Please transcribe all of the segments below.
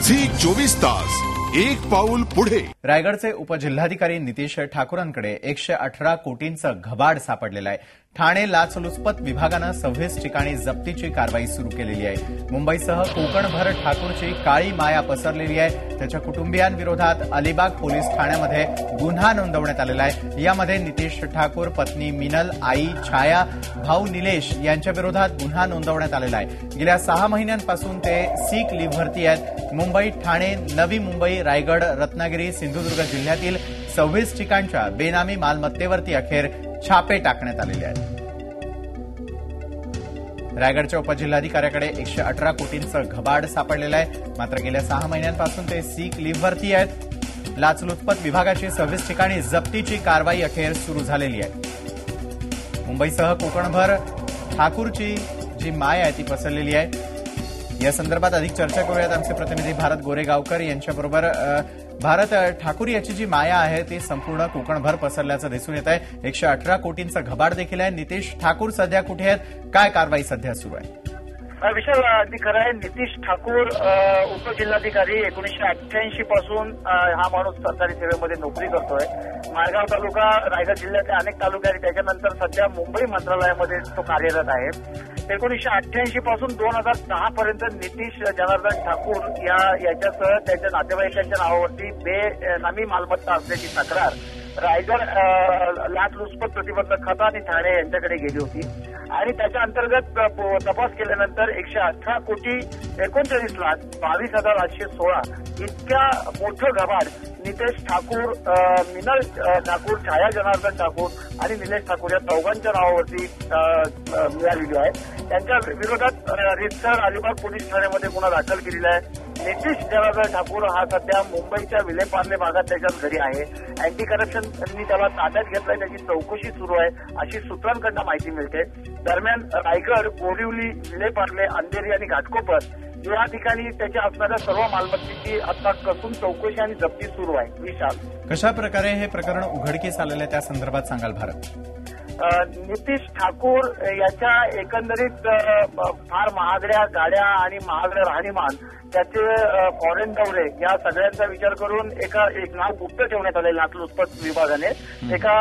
Zee 24 तास एक पाऊल पुढे। रायगडचे उपजिल्हाधिकारी नितीश ठाकूरांकडे 118 कोटींचं घबाड सापडलेलं आहे। ठाणे लाचलुचपत विभागानं 26 ठिकाणी जप्तीची कारवाई सुरू केलेली आहे। मुंबईसह कोकणभर ठाकूरची काळी माया पसरलेली आहे। त्याच्या कुटुंबियांविरोधात अलिबाग पोलीस ठाण्यामध्ये गुन्हा नोंदवण्यात आलेला आहे। यामध्ये नितीश ठाकूर, पत्नी मिनल, आई छाया, भाऊ निलेश यांच्या विरोधात गुन्हा नोंदवण्यात आलेला आहे। गेल्या 6 महिन्यांपासून ते सीक लिव्हवरती आहेत। मुंबई, ठाणे, नवी मुंबई, रायगड, रत्नागिरी, सिंधुदुर्ग जिल्ह्यातील 26 ठिकाणच्या बेनामी मालमत्तेवरती अखेर छापे टाकण्यात आलेले आहेत। रायगडच्या उपजिल्हाधिकाऱ्याकडे 118 कोटींचं घबाड सापडलेलं आहे। मात्र गेल्या 6 महिन्यांपासून ते सीक लिव्हवरती आहेत। लाचलुचपत विभागाची 26 ठिकाणी जप्तीची कारवाई अखेर सुरू झालेली आहे। मुंबईसह कोकणभर ठाकूरची जी माय आहे ती पसरलेली आहे। या संदर्भात अधिक चर्चा करूयात आमचे प्रतिनिधी भारत गोरेगावकर यांच्याबरोबर। भारत, ठाकूर याची जी माया आहे ती संपूर्ण कोकणभर पसरल्याचं दिसून येत आहे। 118 कोटींचं घबाड देखील आहे। नितीश ठाकूर सध्या कुठे आहेत, काय कारवाई सध्या सुरू आहे? विशाल, अगदी खरं आहे। नितीश ठाकूर उपजिल्हाधिकारी 1988 पासून हा माणूस सरकारी सेवेमध्ये नोकरी करतोय। माळगाव तालुका, रायगड जिल्ह्यातल्या अनेक तालुके आणि त्याच्यानंतर सध्या मुंबई मंत्रालयामध्ये तो कार्यरत आहे। 1988 पासून 2010 पर्यंत नितीश जनार्दन ठाकूर याच्यासह त्याच्या नातेवाईकांच्या नावावरती बेनामी मालमत्ता असल्याची तक्रार रायगड लाचलुचपत प्रतिबंधक खातं आणि ठाणे यांच्याकडे गेली होती आणि त्याच्या अंतर्गत तपास केल्यानंतर 118 कोटी 39,22,816 इतक्या मोठं घबाड नितेश ठाकूर, मिनल ठाकूर, छाया जनार्दन ठाकूर आणि निलेश ठाकूर या चौघांच्या नावावरती मिळालेली आहे। त्यांच्या विरोधात रितसर, अलिबाग पोलीस ठाण्यामध्ये गुन्हा दाखल केलेला आहे। नितीश जनार्दन ठाकूर हा सध्या मुंबईच्या विलेपार्ले भागात त्याच्याच घरी आहे। अँटी करप्शननी त्याला ताब्यात घेतलाय, त्याची चौकशी सुरू आहे अशी सूत्रांकडून माहिती मिळते। दरम्यान रायगड, बोरिवली, विलेपार्ले, अंधेरी आणि घाटकोपर या ठिकाणी त्याच्या असणाऱ्या सर्व मालमत्तेची आता कसून चौकशी आणि जप्ती सुरू आहे। विशाल, कशा प्रकारे हे प्रकरण उघडकीस आलेलं आहे त्या संदर्भात सांगाल भारत? नितीश ठाकूर याच्या एकंदरीत फार महागड्या गाड्या आणि महागडं राहणीमान, त्याचे फॉरेन दौरे या सगळ्यांचा विचार करून एक नाव गुप्त ठेवण्यात आले लाचलुचपत विभागाने। एका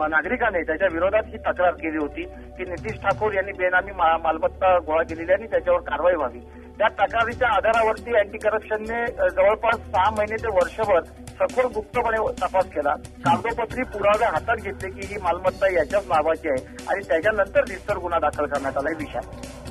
नागरिकाने त्याच्या विरोधात ही तक्रार केली होती की नितीश ठाकूर यांनी बेनामी मालमत्ता गोळा केलेली आणि त्याच्यावर कारवाई व्हावी। त्या तक्रारीच्या आधारावरती अँटी करप्शनने जवळपास 6 महिने ते वर्षभर सखोल गुप्तपणे तपास केला। कागदोपत्री पुरावे हातात घेतले की ही मालमत्ता याच्याच नावाची आहे आणि त्याच्यानंतर रितसर गुन्हा दाखल करण्यात आलाय। विषय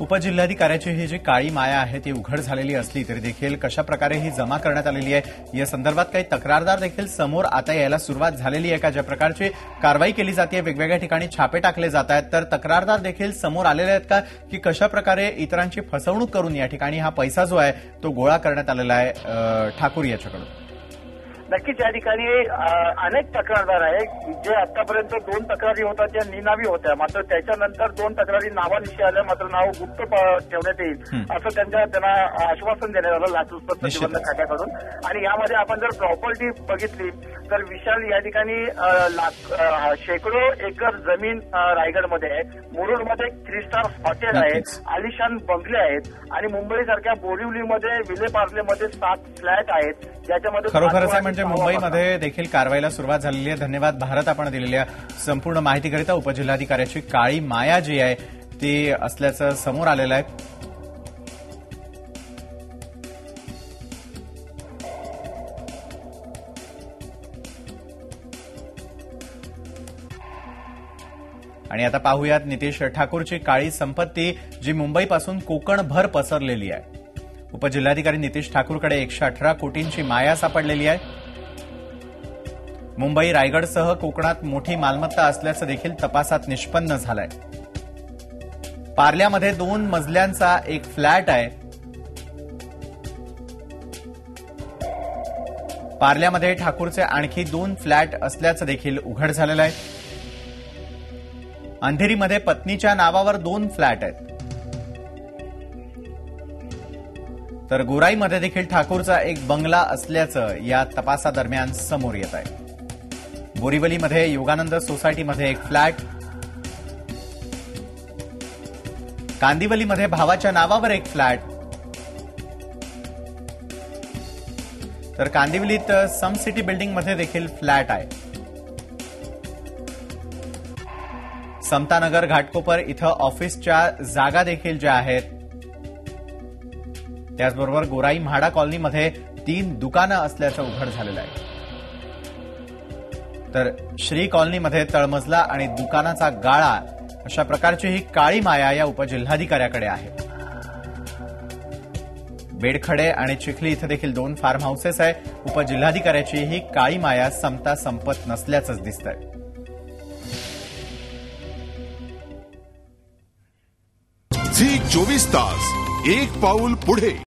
उपजिल्हाधिकाऱ्याची ही जी काळी माया आहे ती उघड झालेली असली तरी देखील कशा प्रकारे ही जमा करण्यात आलेली आहे या संदर्भात काही तक्रारदार देखील समोर आता यायला सुरुवात झालेली आहे का? ज्या प्रकारची कारवाई केली जाते, वेगवेगळ्या ठिकाणी छापे टाकले जात आहेत, तर तक्रारदार देखील समोर आलेले आहेत का की कशा प्रकारे इतरांची फसवणूक करून या ठिकाणी हा पैसा जो आहे तो गोळा करण्यात आलेला आहे ठाकूर याच्याकडून? नक्कीच या ठिकाणी अनेक तक्रारदार आहेत। जे आतापर्यंत 2 तक्रारी होत्या त्या निनावी होत्या, मात्र त्याच्यानंतर 2 तक्रारी नावानिशी आल्या, मात्र नाव गुप्त ठेवण्यात येईल असं त्यांना आश्वासन देण्यात आलं लाचलुचपत प्रतिबंधक खात्याकडून। आणि यामध्ये आपण जर प्रॉपर्टी बघितली तर विशाल, या ठिकाणी शेकडो एकर जमीन रायगडमध्ये आहे। मुरुडमध्ये 3 स्टार हॉटेल आहे, आलिशान बंगले आहेत आणि मुंबईसारख्या बोरिवलीमध्ये, विलेपार्लेमध्ये 7 फ्लॅट आहेत ज्याच्यामध्ये खरोखरच म्हणजे मुंबईमध्ये देखील कारवाईला सुरुवात झालेली आहे। धन्यवाद भारत, आपण दिलेल्या संपूर्ण माहितीकरिता। उपजिल्हाधिकाऱ्याची काळी माया जी आहे ती असल्याचं समोर आलेलं आहे। आणि आता पाहूयात नितीश ठाकूरची काळी संपत्ती जी मुंबईपासून कोकणभर पसरलेली आहे। उपजिल्हाधिकारी नितीश ठाकूरकडे 118 कोटींची माया सापडलेली आहे। मुंबई, रायगडसह कोकणात मोठी मालमत्ता असल्याचं देखील तपासात निष्पन्न झालंय। पार्ल्यामध्ये 2 मजल्यांचा एक फ्लॅट आहे। पार्ल्यामध्ये ठाकूरचे आणखी 2 फ्लॅट असल्याचं देखील उघड झालेलं आहे। अंधेरीमध्ये पत्नीच्या नावावर 2 फ्लॅट आहेत। तर गोराईमध्ये देखील ठाकूरचा एक बंगला असल्याचं या तपासादरम्यान समोर येत आहे। बोरिवलीमध्ये योगानंद सोसायटीमध्ये एक फ्लॅट, कांदिवलीमध्ये भावाच्या नावावर एक फ्लॅट, तर कांदिवलीत सम सिटी बिल्डिंगमध्ये देखील फ्लॅट आहे. समतानगर घाटकोपर इथं ऑफिसच्या जागा देखील ज्या आहेत, त्याचबरोबर गोराई म्हाडा कॉलनीमध्ये 3 दुकानं असल्याचं उघड झालेलं आहे. तर श्री कॉलनीमध्ये तळमजला आणि दुकानाचा गाळा अशा प्रकारची ही काळी माया या उपजिल्हाधिकाऱ्याकडे आहे. बेडखडे आणि चिखली इथं देखील 2 फार्म हाऊसेस आहे. उपजिल्हाधिकाऱ्याची ही काळी माया संपता संपत नसल्याचंच दिसतंय. झी 24 तास एक पाऊल पुढे.